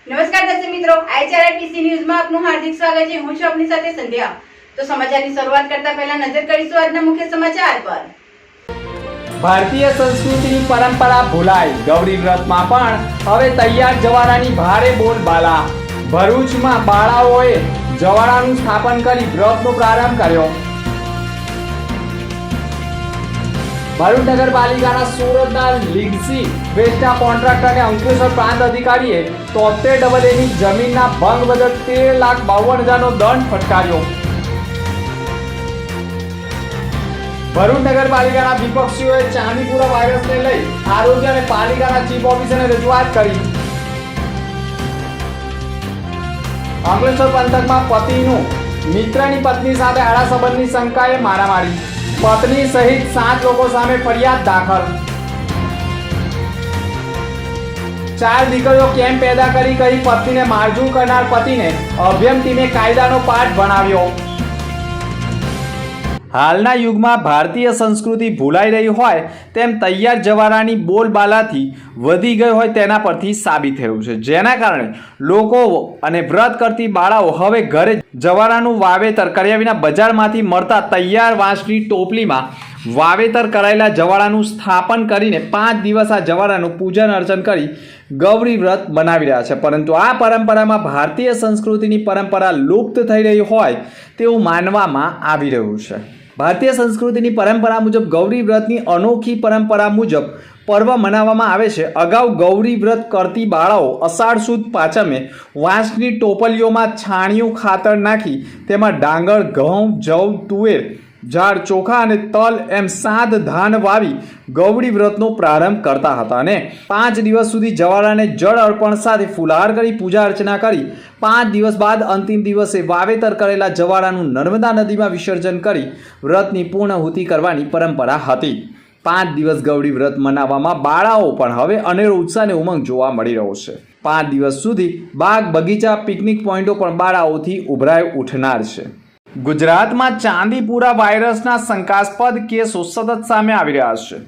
નમસ્કાર દર્શક મિત્રો, આઈઆરઆઈટીસી ન્યૂઝમાં આપનું હાર્દિક સ્વાગત છે। હું છું આપની સાથે સંધ્યા। તો સમાચારની શરૂઆત કરતા પહેલા નજર કરીશું આજના મુખ્ય સમાચાર પર। ભારતીય સંસ્કૃતિની પરંપરા ભૂલાય, ગૌરી વ્રતમાં પણ હવે તૈયાર જવારાની ભારે બોલબાલા। ભરૂચમાં બાળાઓએ જવારાનું સ્થાપન કરી વ્રતનો પ્રારંભ કર્યો। ભરૂચ નગરપાલિકાના સુરતના લીગસી વેસ્ટના કોન્ટ્રાક્ટર અને અંકલેશ્વર પ્રાંત અધિકારીએ 73 ની જમીનના ભંગ બદલ 13,52,000નો દંડ ફટકાર્યો। ભરૂચ નગરપાલિકાના વિપક્ષીઓએ ચાંદીપુરા વાયરસને લઈ આરોગ્ય અને પાલિકાના ચીફ ઓફિસરને રજૂઆત કરી। અંકલેશ્વર પંથકમાં પતિનું મિત્રની પત્ની સાથે આડા સંબંધની શંકાએ મારામારી, પત્ની સહિત 7 લોકો સામે ફરિયાદ દાખલ। 4 દીકરીઓ કેમ પેદા કરી કહી પત્નીને મારઝૂડ કરનાર પતિને અભયમ ટીમે કાયદાનો પાઠ ભણાવ્યો। હાલના યુગમાં ભારતીય સંસ્કૃતિ ભૂલાઈ રહી હોય તેમ તૈયાર જવારાની બોલબાલાથી વધી ગઈ હોય તેના પરથી સાબિત થયું છે, જેના કારણે લોકો અને વ્રત કરતી બાળાઓ હવે ઘરે જવારાનું વાવેતર કર્યા વિના બજારમાંથી મળતા તૈયાર વાંસની ટોપલીમાં વાવેતર કરાયેલા જવારાનું સ્થાપન કરીને 5 દિવસ આ જવારાનું પૂજન અર્ચન કરી ગૌરી વ્રત બનાવી રહ્યા છે। પરંતુ આ પરંપરામાં ભારતીય સંસ્કૃતિની પરંપરા લુપ્ત થઈ રહી હોય તેવું માનવામાં આવી રહ્યું છે। ભારતીય સંસ્કૃતિની પરંપરા મુજબ ગૌરી વ્રતની અનોખી પરંપરા મુજબ પર્વ મનાવવામાં આવે છે। અગાઉ ગૌરી વ્રત કરતી બાળાઓ અષાઢ સુદ પાંચમે વાંસની ટોપલીઓમાં છાણિયું ખાતર નાખી તેમાં ડાંગર, ઘઉં, જવ, તુવેર, ઝાડ, ચોખા અને તલ એમ 7 ધાન વાવી ગૌરી વ્રતનો પ્રારંભ કરતા હતા અને 5 દિવસ સુધી જવારાને જળ અર્પણ સાથે ફુલહાર કરી પૂજા અર્ચના કરી 5 દિવસ બાદ અંતિમ દિવસે વાવેતર કરેલા જવારાનું નર્મદા નદીમાં વિસર્જન કરી વ્રતની પૂર્ણાહુતિ કરવાની પરંપરા હતી। 5 દિવસ ગૌરી વ્રત મનાવવામાં બાળાઓ પણ હવે અનેરો ઉત્સાહ અને ઉમંગ જોવા મળી રહ્યો છે। 5 દિવસ સુધી બાગ, બગીચા, પિકનિક પોઈન્ટો પણ બાળાઓથી ઉભરાઈ ઉઠનાર છે। ગુજરાતમાં ચાંદીપુરા વાયરસના શંકાસ્પદ કેસો સતત સામે આવી રહ્યા છે।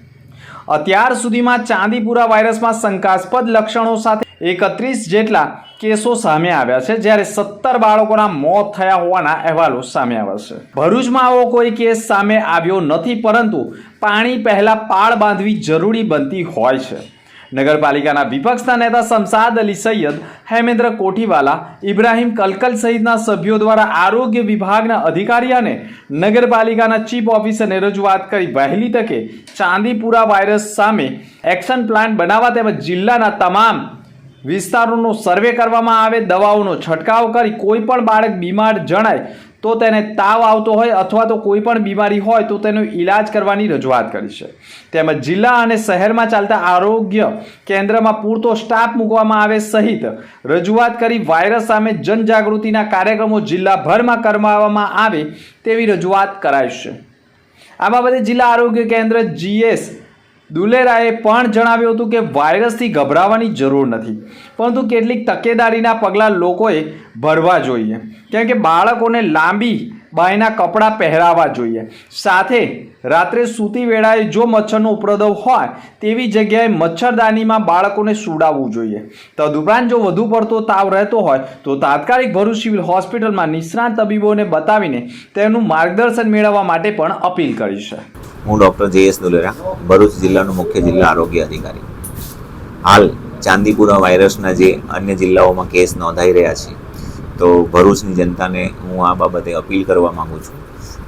અત્યાર સુધીમાં ચાંદીપુરા વાયરસમાં શંકાસ્પદ લક્ષણો સાથે 31 જેટલા કેસો સામે આવ્યા છે, જ્યારે 17 બાળકોના મોત થયા હોવાના અહેવાલો સામે આવ્યા છે। ભરૂચમાં આવો કોઈ કેસ સામે આવ્યો નથી, પરંતુ પાણી પહેલા પાળ બાંધવી જરૂરી બનતી હોય છે। નગરપાલિકાના વિપક્ષના નેતા શમશાદ અલી સૈયદ, હેમેન્દ્ર કોઠીવાલા, ઇબ્રાહિમ કલકલ સહિતના સભ્યો દ્વારા આરોગ્ય વિભાગના અધિકારી અને નગરપાલિકાના ચીફ ઓફિસરને રજૂઆત કરી વહેલી તકે ચાંદીપુરા વાયરસ સામે એક્શન પ્લાન બનાવવા તેમજ જિલ્લાના તમામ વિસ્તારોનો સર્વે કરવામાં આવે, દવાઓનો છંટકાવ કરી કોઈ પણ બાળક બીમાર જણાય તો તેને તાવ આવતો હોય અથવા તો કોઈ પણ બીમારી હોય તો તેનો ઈલાજ કરવાની રજૂઆત કરી છે। તેમજ જિલ્લા અને શહેરમાં ચાલતા આરોગ્ય કેન્દ્રમાં પૂરતો સ્ટાફ મૂકવામાં આવે સહિત રજૂઆત કરી વાયરસ સામે જનજાગૃતિના કાર્યક્રમો જિલ્લાભરમાં કરવામાં આવે તેવી રજૂઆત કરાઈ છે। આ બાબતે જિલ્લા આરોગ્ય કેન્દ્ર GS દુલેરાએ પણ જણાવ્યું હતું કે વાયરસથી ગભરાવાની જરૂર નથી, પરંતુ કેટલીક તકેદારીના પગલાં લોકોએ ભરવા જોઈએ, કેમ કે બાળકોને લાંબી બાયના કપડાં પહેરાવવા જોઈએ, સાથે રાત્રે સૂતી વેળાએ જો મચ્છરનો ઉપદ્રવ હોય તેવી જગ્યાએ મચ્છરદાનીમાં બાળકોને સુડાવવું જોઈએ। તદુપરાંત જો વધુ પડતો તાવ રહેતો હોય તો તાત્કાલિક ભરૂચ સિવિલ હોસ્પિટલમાં નિષ્ણાત તબીબોને બતાવીને તેમનું માર્ગદર્શન મેળવવા માટે પણ અપીલ કરી છે। હું ડૉક્ટર JS દુલેરા, ભરૂચ જિલ્લાનો મુખ્ય જિલ્લા આરોગ્ય અધિકારી। હાલ ચાંદીપુરા વાયરસના જે અન્ય જિલ્લાઓમાં કેસ નોંધાઈ રહ્યા છે, તો ભરૂચની જનતાને હું આ બાબતે અપીલ કરવા માગું છું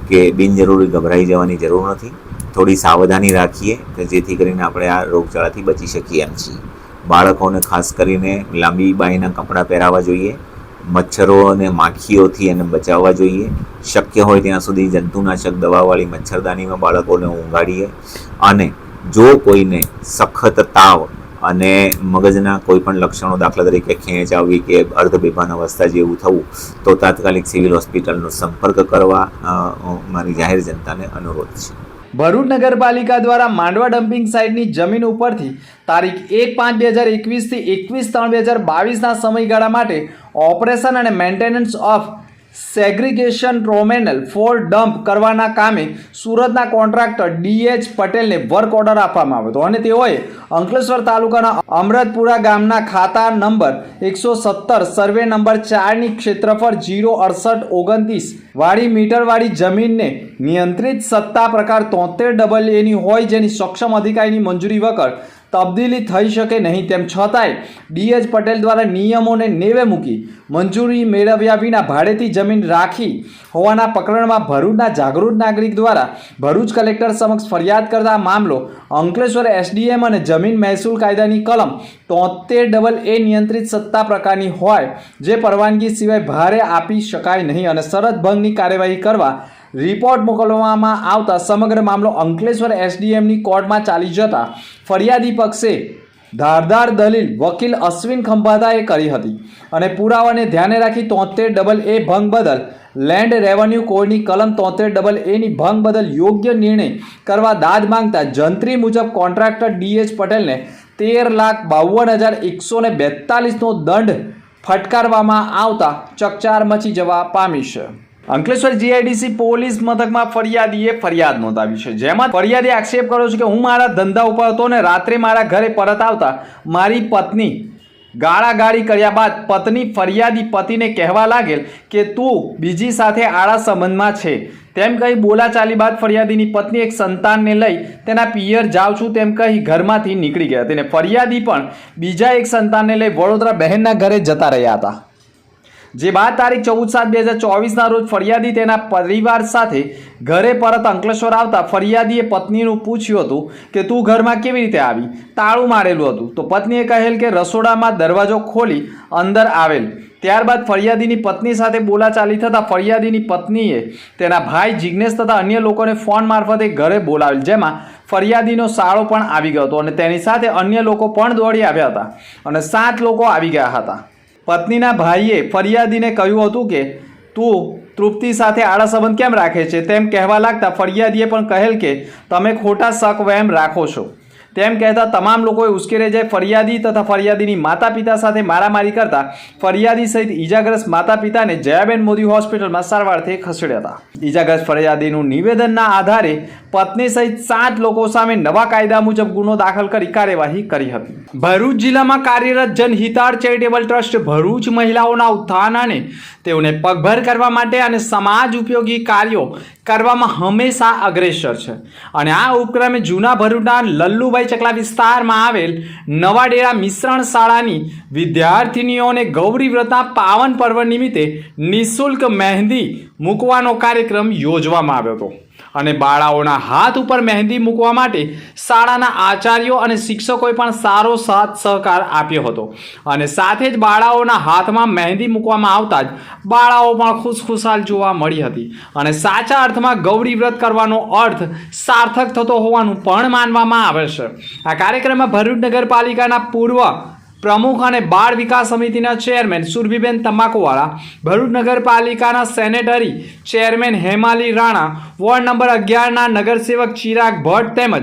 કે બિનજરૂરી ગભરાઈ જવાની જરૂર નથી, થોડી સાવધાની રાખીએ કે જેથી કરીને આપણે આ રોગચાળાથી બચી શકીએ એમ છીએ। બાળકોને ખાસ કરીને લાંબી બાયના કપડાં પહેરાવવા જોઈએ, મચ્છરો અને માખીઓથી એને બચાવવા જોઈએ। શક્ય હોય ત્યાં સુધી જંતુનાશક દવાવાળી મચ્છરદાનીમાં બાળકોને ઊંઘાડીએ અને જો કોઈને સખત તાવ અને મગજના કોઈ પણ લક્ષણો, દાખલા તરીકે ખેંચ આવવી કે અર્ધબેભાન અવસ્થા જેવું થવું, તો તાત્કાલિક સિવિલ હોસ્પિટલનો સંપર્ક કરવા મારી જાહેર જનતાને અનુરોધ છે। ભરૂચ નગરપાલિકા દ્વારા માંડવા ડમ્પિંગ સાઇટની જમીન ઉપરથી તારીખ 1/5/2021 થી 21/3/2022ના સમયગાળા માટે ઓપરેશન અને મેન્ટેનન્સ ઓફ સેગ્રીગેશન પ્રોમેનલ ફોર ડમ્પ કરવાના કામે સુરતના કોન્ટ્રાક્ટર DH પટેલને વર્ક ઓર્ડર આપવામાં આવ્યો હતો અને તેઓએ અંકલેશ્વર તાલુકાના અમરતપુરા ગામના ખાતા નંબર 117 સર્વે નંબર 4ની ક્ષેત્રફળ 06829 વાળી મીટરવાળી જમીનને નિયંત્રિત સત્તા પ્રકાર 73AA ની હોય જેની સક્ષમ અધિકારીની મંજૂરી વગર તબદીલી થઈ શકે નહીં તેમ છતાંય DH પટેલ દ્વારા નિયમોને નેવે મૂકી મંજૂરી મેળવ્યા વિના ભાડેથી જમીન રાખી હોવાના પ્રકરણમાં ભરૂચના જાગૃત નાગરિક દ્વારા ભરૂચ કલેક્ટર સમક્ષ ફરિયાદ કરતા મામલો અંકલેશ્વર SDM અને જમીન મહેસૂલ કાયદાની કલમ 73AA નિયંત્રિત સત્તા પ્રકારની હોય જે પરવાનગી સિવાય ભારે આપી શકાય નહીં અને શરત ભંગની કાર્યવાહી કરવા રિપોર્ટ મોકલવામાં આવતા સમગ્ર મામલો અંકલેશ્વર SDMની કોર્ટમાં ચાલી જતા ફરિયાદી પક્ષે ધારદાર દલીલ વકીલ અશ્વિન ખંભાતાએ કરી હતી અને પુરાવાને ધ્યાને રાખી 73AA ભંગ બદલ લેન્ડ રેવન્યુ કોડની કલમ 73AA ની ભંગ બદલ યોગ્ય નિર્ણય કરવા દાદ માંગતા જંત્રી મુજબ કોન્ટ્રાક્ટર DH પટેલને 13,52,142નો દંડ ફટકારવામાં આવતા ચકચાર મચી જવા પામી છે. અંકલેશ્વર GIDC પોલીસ મથકમાં ફરિયાદીએ ફરિયાદ નોંધાવી છે જેમાં ફરિયાદીએ આક્ષેપ કર્યો છે કે હું મારા ધંધા ઉપર હતો ને રાત્રે મારા ઘરે પરત આવતા મારી પત્ની ગાળાગાળી કર્યા બાદ પત્ની ફરિયાદી પતિને કહેવા લાગેલ કે તું બીજી સાથે આડા સંબંધમાં છે તેમ કહી બોલાચાલી બાદ ફરિયાદીની પત્ની એક સંતાનને લઈ તેના પિયર જાઉં છું તેમ કહી ઘરમાંથી નીકળી ગયા તેને ફરિયાદી પણ બીજા એક સંતાનને લઈ વડોદરા બહેનના ઘરે જતા રહ્યા હતા જે બાદ તારીખ 14/7/2024ના રોજ ફરિયાદી તેના પરિવાર સાથે ઘરે પરત અંકલેશ્વર આવતા ફરિયાદીએ પત્નીનું પૂછ્યું હતું કે તું ઘરમાં કેવી રીતે આવી તાળું મારેલું હતું તો પત્નીએ કહેલ કે રસોડામાં દરવાજો ખોલી અંદર આવેલ ત્યારબાદ ફરિયાદીની પત્ની સાથે બોલાચાલી થતાં ફરિયાદીની પત્નીએ તેના ભાઈ જિગ્નેશ તથા અન્ય લોકોને ફોન મારફતે ઘરે બોલાવેલ જેમાં ફરિયાદીનો સાળો પણ આવી ગયો હતો અને તેની સાથે અન્ય લોકો પણ દોડી આવ્યા હતા અને 7 લોકો આવી ગયા હતા. પત્નીના ભાઈએ ફરિયાદીને કહ્યું હતું કે તું તૃપ્તિ સાથે આડા સંબંધ કેમ રાખે છે તેમ કહેવા લાગતા ફરિયાદીએ પણ કહેલ કે તમે ખોટા શક વહેમ રાખો છો તેમ કહેતા તમામ લોકોએ ઉશ્કેરાઈ જાય ફરિયાદી તથા ફરિયાદીની માતા પિતા સાથે મારામારી કરતા ફરિયાદી સહિત ઈજાગ્રસ્ત માતા પિતાને જયાબેન મોદી હોસ્પિટલમાં સારવારથી ખસેડ્યા હતા. ઈજાગ્રસ્ત ફરિયાદીનું નિવેદનના આધારે પત્ની સહિત 7 લોકો સામે નવા કાયદા મુજબ ગુનો દાખલ કરી કાર્યવાહી કરી હતી. ભરૂચ જિલ્લામાં કાર્યરત જનહિતાર્થ ચેરિટેબલ ટ્રસ્ટ ભરૂચ મહિલાઓના ઉત્થાન અને તેઓને પગભર કરવા માટે અને સમાજ ઉપયોગી કાર્યો કરવામાં હંમેશા અગ્રેસર છે અને આ ઉપક્રમે જૂના ભરૂચના લલ્લુભાઈ ચકલા વિસ્તારમાં આવેલ નવાડેરા મિશ્રણ શાળાની વિદ્યાર્થીનીઓને ગૌરી વ્રતના પાવન પર્વ નિમિત્તે નિઃશુલ્ક મહેંદી મૂકવાનો કાર્યક્રમ યોજવામાં આવ્યો હતો અને બાળાઓના હાથ ઉપર મહેંદી મૂકવા માટે શાળાના આચાર્યો અને શિક્ષકોએ પણ સારો સાથ સહકાર આપ્યો હતો અને સાથે જ બાળાઓના હાથમાં મહેંદી મૂકવામાં આવતા જ બાળાઓ પણ ખુશખુશાલ જોવા મળી હતી અને સાચા અર્થમાં ગૌરી વ્રત કરવાનો અર્થ સાર્થક થતો હોવાનું પણ માનવામાં આવે છે. આ કાર્યક્રમમાં ભરૂચ નગરપાલિકાના પૂર્વ પ્રમુખ અને બાળ વિકાસ સમિતિના ચેરમેન સુરભીબેન તમાકુવાળા, ભરૂચ નગરપાલિકાના sanitary chairman Hemali Rana, ward number 11ના નગરસેવક ચિરાગ ભટ્ટ તેમજ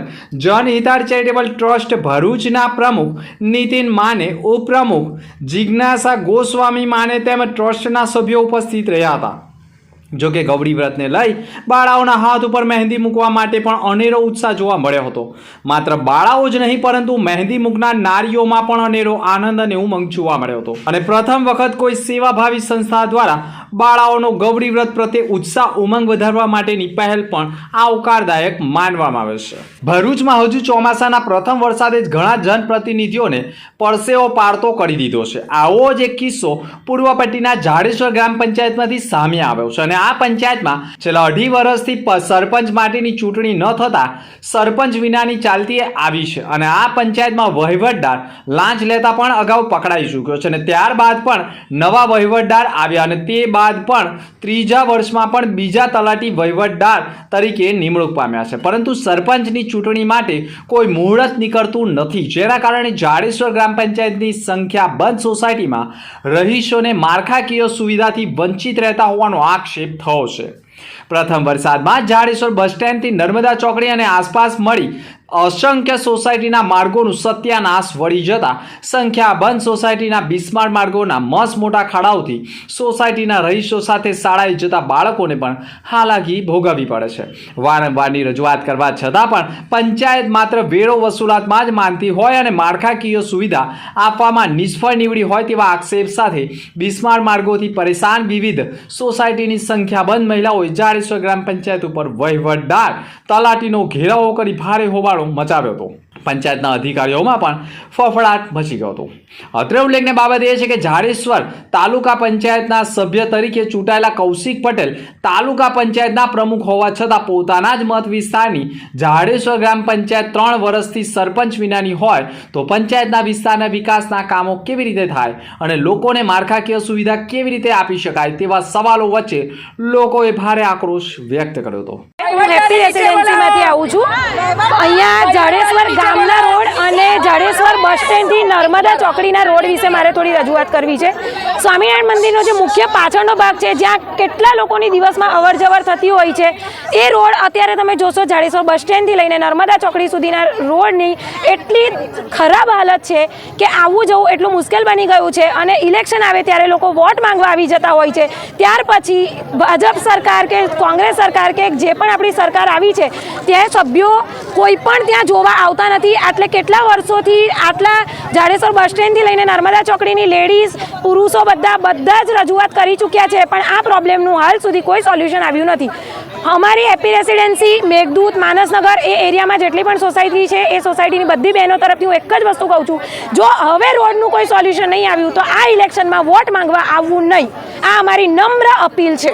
જનહિતાર્થ ચેરિટેબલ ટ્રસ્ટ ભરૂચના પ્રમુખ નીતિન માને, ઉપપ્રમુખ જિજ્ઞાસા ગોસ્વામી માને તેમજ ટ્રસ્ટના સભ્યો ઉપસ્થિત રહ્યા હતા. જોકે ગૌરી વ્રતને લઈ બાળાઓના હાથ ઉપર મહેંદી મૂકવા માટે પણ અનેરો ઉત્સાહ જોવા મળ્યો હતો. માત્ર બાળાઓ જ નહીં પરંતુ મહેંદી મૂકનાર નારીઓમાં પણ અનેરો આનંદ અને ઉમંગ જોવા મળ્યો હતો અને પ્રથમ વખત કોઈ સેવાભાવી સંસ્થા દ્વારા બાળાઓનો ગૌરી વ્રત પ્રત્યે ઉત્સાહ ઉમંગ વધારવા માટેની પહેલ પણ આવકારદાયક માનવામાં આવે છે. ભરૂચમાં હજુ ચોમાસાના પ્રથમ વરસાદે જ ઘણા જનપ્રતિનિધિઓને પરસેવો પાડતો કરી દીધો છે. આવો જ એક કિસ્સો પૂર્વ પટ્ટીના જાડેશ્વર ગ્રામ પંચાયતમાંથી સામે આવ્યો છે અને આ પંચાયતમાં છેલ્લા 2.5 વર્ષથી સરપંચ માટેની ચૂંટણી ન થતા સરપંચ વિનાની ચાલતી આવી છે અને આ પંચાયતમાં વહીવટદાર લાંચ લેતા પણ અગાઉ પકડાઈ ચૂક્યો છે અને ત્યારબાદ પણ નવા વહીવટદાર આવ્યા અને તે બાદ પણ ત્રીજા વર્ષમાં પણ બીજા તલાટી વહીવટદાર તરીકે નિમણૂક પામ્યા છે પરંતુ સરપંચની ચૂંટણી માટે કોઈ મુહૂર્ત નીકળતું નથી જેના કારણે જાડેશ્વર ગ્રામ પંચાયતની સંખ્યાબંધ સોસાયટીમાં રહીશોને માળખાકીય સુવિધાથી વંચિત રહેતા હોવાનો આક્ષેપ થયો છે. પ્રથમ વરસાદમાં જાડેશ્વર બસ સ્ટેન્ડથી નર્મદા ચોકડી અને આસપાસ મળી અસંખ્ય સોસાયટીના માર્ગોનું સત્યાનાશ વળી જતા સંખ્યાબંધ સોસાયટીના બિસ્માર માર્ગોના મસ્ત મોટા ખાડાઓથી સોસાયટીના રહીશો સાથે શાળાએ જતા બાળકોને પણ હાલાકી ભોગવવી પડે છે. વારંવારની રજૂઆત કરવા છતાં પણ પંચાયત માત્ર વેરો વસૂલાતમાં જ માનતી હોય અને માળખાકીય સુવિધા આપવામાં નિષ્ફળ નીવડી હોય તેવા આક્ષેપ સાથે બિસ્માર માર્ગોથી પરેશાન વિવિધ સોસાયટીની સંખ્યાબંધ મહિલાઓએ જાડેશ્વર ગ્રામ પંચાયત ઉપર વહીવટદાર તલાટીનો ઘેરાવો કરી ભારે હોબાળો મચાવ્યો હતો. પંચાયતના અધિકારીઓમાં પણ ફફડાટ મચી ગયો હતો. અત્રે ઉલ્લેખનીય બાબત એ છે કે જાડેશ્વર તાલુકા પંચાયતના સભ્ય તરીકે ચૂંટાયેલા કૌશિક પટેલ તાલુકા પંચાયતના પ્રમુખ હોવા છતાં પોતાના જ મત વિસ્તારની જાડેશ્વર ગ્રામ પંચાયત 3 વર્ષથી સરપંચ વિનાની હોય તો પંચાયતના વિસ્તારના વિકાસના કામો કેવી રીતે થાય અને લોકોને માળખાકીય સુવિધા કેવી રીતે આપી શકાય તેવા સવાલો વચ્ચે લોકોએ ભારે આક્રોશ વ્યક્ત કર્યો હતો. હું હેપી રેસિડેન્સીમાંથી આવું છું. અહીંયા જાડેશ્વર ગામના રોડ અને જાડેશ્વર બસ સ્ટેન્ડથી નર્મદા ચોકડીના રોડ વિશે મારે થોડી રજૂઆત કરવી છે. સ્વામિનારાયણ મંદિરનો જે મુખ્ય પાછળનો ભાગ છે જ્યાં કેટલા લોકોની દિવસમાં અવર જવર થતી હોય છે એ રોડ અત્યારે તમે જોશો જાડેશ્વર બસ સ્ટેન્ડથી લઈને નર્મદા ચોકડી સુધીના રોડની એટલી ખરાબ હાલત છે કે આવવું જવું એટલું મુશ્કેલ બની ગયું છે. અને ઇલેક્શન આવે ત્યારે લોકો વોટ માંગવા આવી જતા હોય છે. ત્યાર પછી ભાજપ સરકાર કે કોંગ્રેસ સરકાર કે જે પણ આપણી સરકાર આવી છે ત્યાં સભ્યો કોઈ પણ ત્યાં જોવા આવતા નથી. આટલે કેટલા વર્ષોથી આટલા જાડેશ્વર બસ સ્ટેન્ડથી લઈને નર્મદા ચોકડીની લેડીઝ પુરુષો બધા જ રજૂઆત કરી ચૂક્યા છે પણ આ પ્રોબ્લેમનું હાલ સુધી કોઈ સોલ્યુશન આવ્યું નથી. અમારી હેપી રેસિડેન્સી મેઘદૂત માનસનગર એ એરિયામાં જેટલી પણ સોસાયટી છે એ સોસાયટીની બધી બહેનો તરફથી હું એક જ વસ્તુ કહું છું, જો હવે રોડનું કોઈ સોલ્યુશન નહીં આવ્યું તો આ ઇલેક્શનમાં વોટ માંગવા આવવું નહીં. આ અમારી નમ્ર અપીલ છે.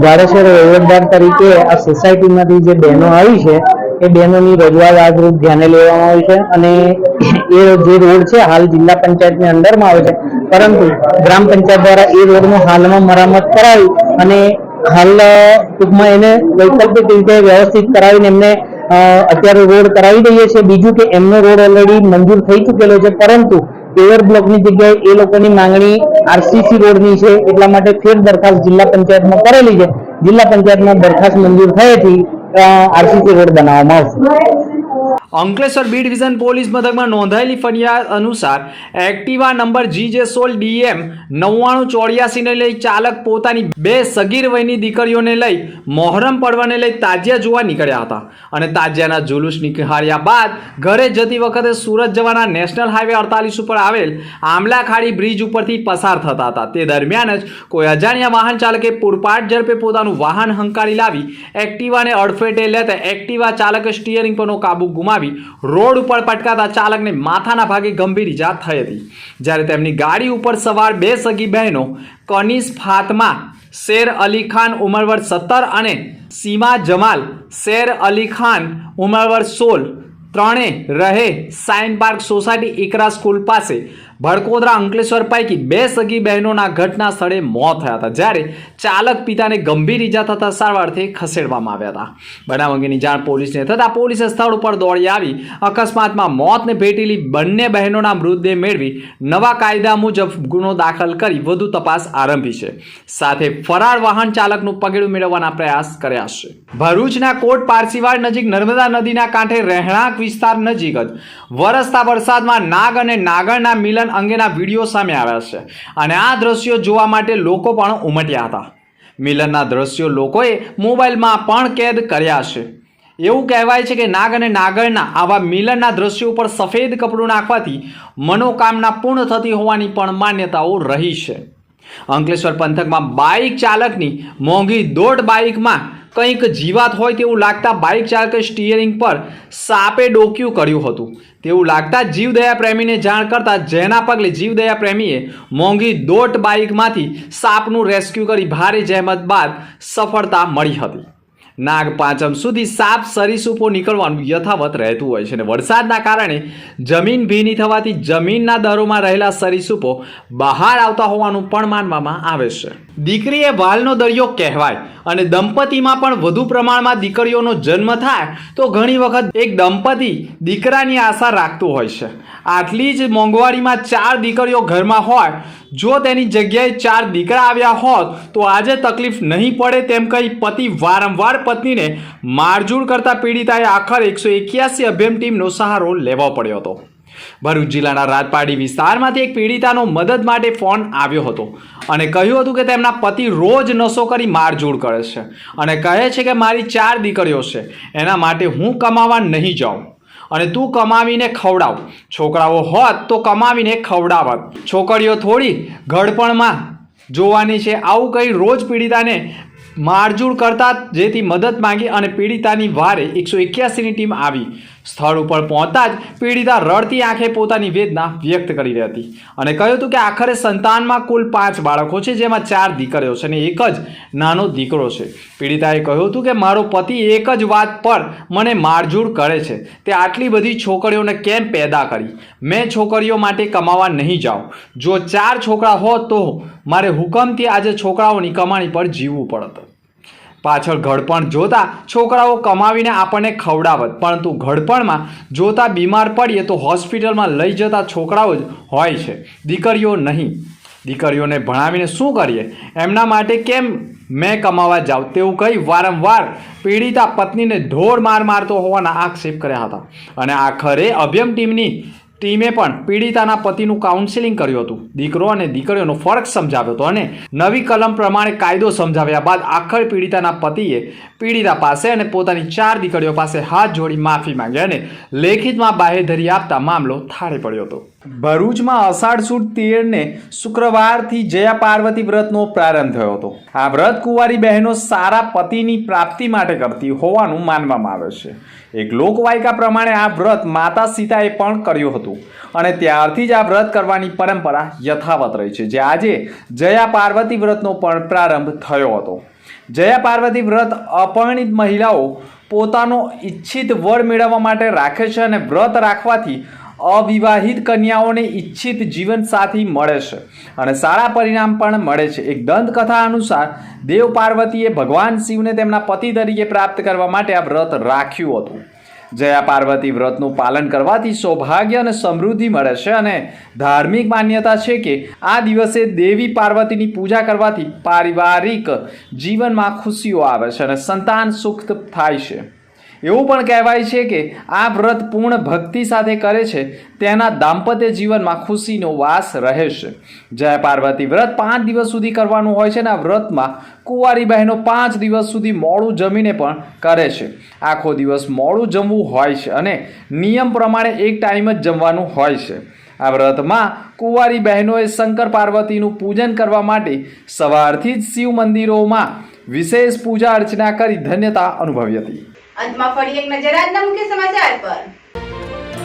જાડેશ્વર વહીવટદાર તરીકે આ સોસાયટીમાંથી જે બહેનો આવી છે એ બહેનોની રજૂઆત આજરોજ ધ્યાને લેવામાં આવી છે અને એ જે રોડ છે હાલ જિલ્લા પંચાયતની અંડરમાં આવે છે પરંતુ ગ્રામ પંચાયત દ્વારા એ રોડનું હાલમાં મરામત કરાવી અને હાલ ટૂંકમાં એને વૈકલ્પિક રીતે વ્યવસ્થિત કરાવીને એમને અત્યારે રોડ કરાવી દઈએ છીએ. બીજું કે એમનો રોડ ઓલરેડી મંજૂર થઈ ચૂકેલો છે પરંતુ પેવર બ્લોકની જગ્યાએ એ લોકોની માંગણી આરસીસી રોડની છે એટલા માટે ફેર દરખાસ્ત જિલ્લા પંચાયતમાં કરેલી છે. જિલ્લા પંચાયતમાં દરખાસ્ત મંજૂર થયેથી આરસીસી રોડ બનાવવામાં આવશે. અંકલેશ્વર બી ડિવિઝન પોલીસ મથકમાં નોંધાયેલી ફરિયાદ અનુસાર એક્ટિવા નંબર GJ16DM 9984 ને લઈ ચાલક પોતાની 2 સગીર વયની દીકરીઓને લઈ મોહરમ પર્વને લઈ તાજિયા જોવા નીકળ્યા હતા અને તાજિયાના જુલુસ નિહાળ્યા બાદ ઘરે જતી વખતે સુરત જવાના નેશનલ હાઈવે 48 ઉપર આવેલ આમલાખાડી બ્રિજ ઉપરથી પસાર થતા હતા. તે દરમિયાન જ કોઈ અજાણ્યા વાહન ચાલકે પૂરપાટ ઝડપે પોતાનું વાહન હંકારી લાવી એક્ટિવાને અડફેટે લેતા એક્ટિવા ચાલકે સ્ટીયરિંગ પરનો કાબુ ગુમાવી રોડ ઉપર પટકાતા ચાલકને માથાના ભાગે ગંભીર ઈજા થઈ હતી. જ્યારે તેમની ગાડી ઉપર સવાર 2 સગી બહેનો કનીસ ફાતમા શેર અલી ખાન ઉંમર વર્ષ 17 અને સીમા જમાલ શેર અલી ખાન ઉંમર વર્ષ 16 ત્રણે રહે સાઇન પાર્ક સોસાયટી ઇકરા સ્કૂલ પાસે ભડકોદરા અંકલેશ્વર પૈકી 2 સગી બહેનોના ઘટના સ્થળે મોત થયા હતા. જ્યારે ચાલક પિતાને ગંભીર ઈજા થતા સારવારથી ખસેડવામાં આવ્યા હતા. બનાવ અંગેની જાણ પોલીસને થતાં પોલીસે સ્થળ ઉપર દોડી આવી અકસ્માતમાં મોતને ભેટેલી બંને બહેનોના મૃતદેહ મેળવી નવા કાયદા મુજબ ગુનો દાખલ કરી વધુ તપાસ આરંભી છે. સાથે ફરાર વાહન ચાલકનું પગેડું મેળવવાના પ્રયાસ કર્યા છે. ભરૂચના કોટ પારસીવાડ નજીક નર્મદા નદીના કાંઠે રહેણાંક વિસ્તાર નજીક જ વરસતા વરસાદમાં નાગ અને નાગરના મિલન અંગેના વિડીયો સામે આવ્યા છે અને આ દ્રશ્યો જોવા માટે લોકો પણ ઉમટ્યા હતા. મિલનના દ્રશ્યો લોકોએ મોબાઈલમાં પણ કેદ કર્યા છે. એવું કહેવાય છે કે નાગ અને નાગરના આવા મિલનના દ્રશ્યો ઉપર સફેદ કપડું નાખવાથી મનોકામના પૂર્ણ થતી હોવાની પણ માન્યતાઓ રહી છે. અંકલેશ્વર પંથકમાં બાઇક ચાલકની મોંઘી દોડ બાઇકમાં કંઈક જીવાત હોય તેવું લાગતા બાઇક ચાલકે સ્ટીયરિંગ પર સાપે ડોક્યું કર્યું હતું તેવું લાગતા જીવદયા પ્રેમીને જાણ કરતા જેના પગલે જીવદયા પ્રેમીએ મોંઘી દોટ બાઇકમાંથી સાપનું રેસ્ક્યુ કરી ભારે જહેમત બાદ સફળતા મળી હતી. નાગ પાંચમ સુધી સાપ સરીસૃપો નીકળવાનું યથાવત રહેતું હોય છે અને વરસાદના કારણે જમીન ભીની થવાથી જમીનના દરોમાં રહેલા સરીસૃપો બહાર આવતા હોવાનું પણ માનવામાં આવે છે. દીકરી એ વાલનો દરિયો કહેવાય અને દંપતીમાં પણ વધુ પ્રમાણમાં દીકરીઓનો જન્મ થાય તો ઘણી વખત એક દંપતી દીકરાની આશા રાખતું હોય છે. આટલી જ મોંઘવારીમાં 4 દીકરીઓ ઘરમાં હોય, જો તેની જગ્યાએ 4 દીકરા આવ્યા હોત તો આજે તકલીફ નહીં પડે તેમ કહી પતિ વારંવાર પત્નીને મારઝૂડ કરતા પીડિતાએ આખરે 181 અભિયમ ટીમનો સહારો લેવો પડ્યો હતો. ભરૂચ જિલ્લાના રાજપારડી વિસ્તારમાંથી એક પીડિતાનો મદદ માટે ફોન આવ્યો હતો અને કહ્યું હતું કે તેમના પતિ રોજ નશો કરી મારઝૂડ કરે છે અને કહે છે કે મારી 4 દીકરીઓ છે, એના માટે હું કમાવા નહીં જાઉં અને તું કમાવીને ખવડાવ. છોકરાઓ હોત તો કમાવીને ખવડાવત, છોકરીઓ થોડી ઘડપણમાં જોવાની છે, આવું કહી રોજ પીડિતાને મારઝૂડ કરતા, જેથી મદદ માંગી અને પીડિતાની વારે 181ની ટીમ આવી. સ્થળ ઉપર પહોંચતા જ પીડિતા રડતી આંખે પોતાની વેદના વ્યક્ત કરી રહી હતી અને કહ્યું હતું કે આખરે સંતાનમાં કુલ 5 બાળકો છે, જેમાં 4 દીકરીઓ છે અને એક જ નાનો દીકરો છે. પીડિતાએ કહ્યું હતું કે મારો પતિ એક જ વાત પર મને મારઝૂડ કરે છે, તે આટલી બધી છોકરીઓને કેમ પેદા કરી? મેં છોકરીઓ માટે કમાવા નહીં જાઉં. જો 4 છોકરા હોત તો મારે હુકમથી આજે છોકરાઓની કમાણી પર જીવવું પડત. પાછળ ઘડપણ જોતા છોકરાઓ કમાવીને આપણને ખવડાવત, પરંતુ ઘડપણમાં જોતા બીમાર પડીએ તો હોસ્પિટલમાં લઈ જતા છોકરાઓ જ હોય છે, દીકરીઓ નહીં. દીકરીઓને ભણાવીને શું કરીએ? એમના માટે કેમ મેં કમાવા જાઉં? તેવું કહી વારંવાર પીડિતા પત્નીને ઢોર માર મારતો હોવાના આક્ષેપ કર્યા હતા અને આખરે અભિયમ ટીમે પણ પીડિતાના પતિનું કાઉન્સેલિંગ કર્યું હતું, દીકરો અને દીકરીઓનો ફરક સમજાવ્યો હતો અને નવી કલમ પ્રમાણે કાયદો સમજાવ્યા બાદ આખરે પીડિતાના પતિએ પીડિતા પાસે અને પોતાની 4 દીકરીઓ પાસે હાથ જોડી માફી માંગી અને લેખિતમાં બાહેધરી આપતા મામલો થાળે પડ્યો હતો. ભરૂચમાં અષાઢ સુદ 13ને શુક્રવારથી જયા પાર્વતી વ્રતનો પ્રારંભ થયો હતો. આ વ્રત કુંવારી બહેનો સારા પતિની પ્રાપ્તિ માટે કરતી હોવાનું માનવામાં આવે છે. એક લોકવાયકા પ્રમાણે આ વ્રત માતા સીતાએ પણ કર્યું હતું અને ત્યારથી જ આ વ્રત કરવાની પરંપરા યથાવત રહી છે, જે આજે જયા પાર્વતી વ્રતનો પણ પ્રારંભ થયો હતો. જયા પાર્વતી વ્રત અપરિણીત મહિલાઓ પોતાનો ઈચ્છિત વર મેળવવા માટે રાખે છે અને વ્રત રાખવાથી અવિવાહિત કન્યાઓને ઈચ્છિત જીવનસાથી મળે છે અને સારા પરિણામ પણ મળે છે. એક દંતકથા અનુસાર દેવ પાર્વતીએ ભગવાન શિવને તેમના પતિ તરીકે પ્રાપ્ત કરવા માટે આ વ્રત રાખ્યું હતું. જયા પાર્વતી વ્રતનું પાલન કરવાથી સૌભાગ્ય અને સમૃદ્ધિ મળે છે અને ધાર્મિક માન્યતા છે કે આ દિવસે દેવી પાર્વતીની પૂજા કરવાથી પારિવારિક જીવનમાં ખુશીઓ આવે છે અને સંતાન સુખ થાય છે. એવું પણ કહેવાય છે કે આ વ્રત પૂર્ણ ભક્તિ સાથે કરે છે તેના દાંપત્ય જીવનમાં ખુશીનો વાસ રહે છે. જય પાર્વતી વ્રત 5 દિવસ સુધી કરવાનું હોય છે અને આ વ્રતમાં કુંવારી બહેનો 5 દિવસ સુધી મોડું જમીને પણ કરે છે. આખો દિવસ મોડું જમવું હોય છે અને નિયમ પ્રમાણે એક ટાઈમ જ જમવાનું હોય છે. આ વ્રતમાં કુંવારી બહેનોએ શંકર પાર્વતીનું પૂજન કરવા માટે સવારથી જ શિવ મંદિરોમાં વિશેષ પૂજા અર્ચના કરી ધન્યતા અનુભવી હતી. અંતમાં ફરી એક નજર આજના મુખ્ય સમાચાર પર.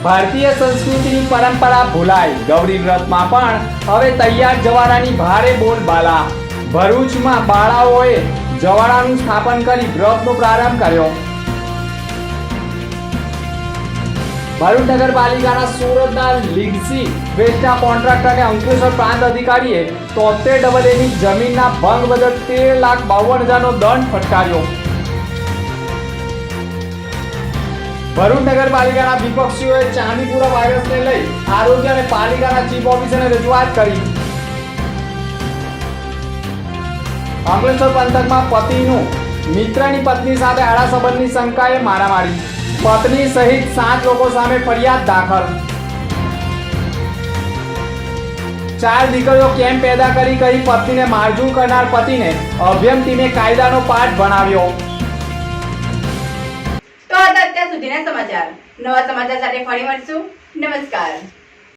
ભારતીય સંસ્કૃતિની પરંપરા ભૂલાઈ, ગૌરી વ્રતમાં પણ હવે તૈયાર જવારાની ભારે બોલબાલા. ભરૂચમાં બાળાઓએ જવારાનું સ્થાપન કરી વ્રતનો પ્રારંભ કર્યો. ભરૂચ નગરપાલિકાના સુરતના લીડસી વેસ્ટના કોન્ટ્રાક્ટરને અંકલેશ્વર પ્રાંત અધિકારીએ 73 ની જમીનના ભંગ બદલ 13,52,000નો દંડ ફટકાર્યો. ભરૂચ નગરપાલિકાના વિપક્ષીઓએ ચાંદીપુરા વાયરસને લઈ આરોગ્ય અને પાલિકાના ચીફ ઓફિસરને રજૂઆત કરી. અંકલેશ્વર પંથકમાં પતિનું મિત્રની પત્ની સાથે આડા સંબંધની શંકાએ મારામારી, પત્ની સહિત 7 લોકો સામે ફરિયાદ દાખલ. 4 દીકરીઓ કેમ પેદા કરી કહી પત્નીને મારઝૂડ કરનાર પતિને અભિયમ ટીમે કાયદાનો પાઠ ભણાવ્યો. તો આ હતા અત્યાર સુધીના સમાચાર. નવા સમાચાર સાથે ફરી મળશું. નમસ્કાર.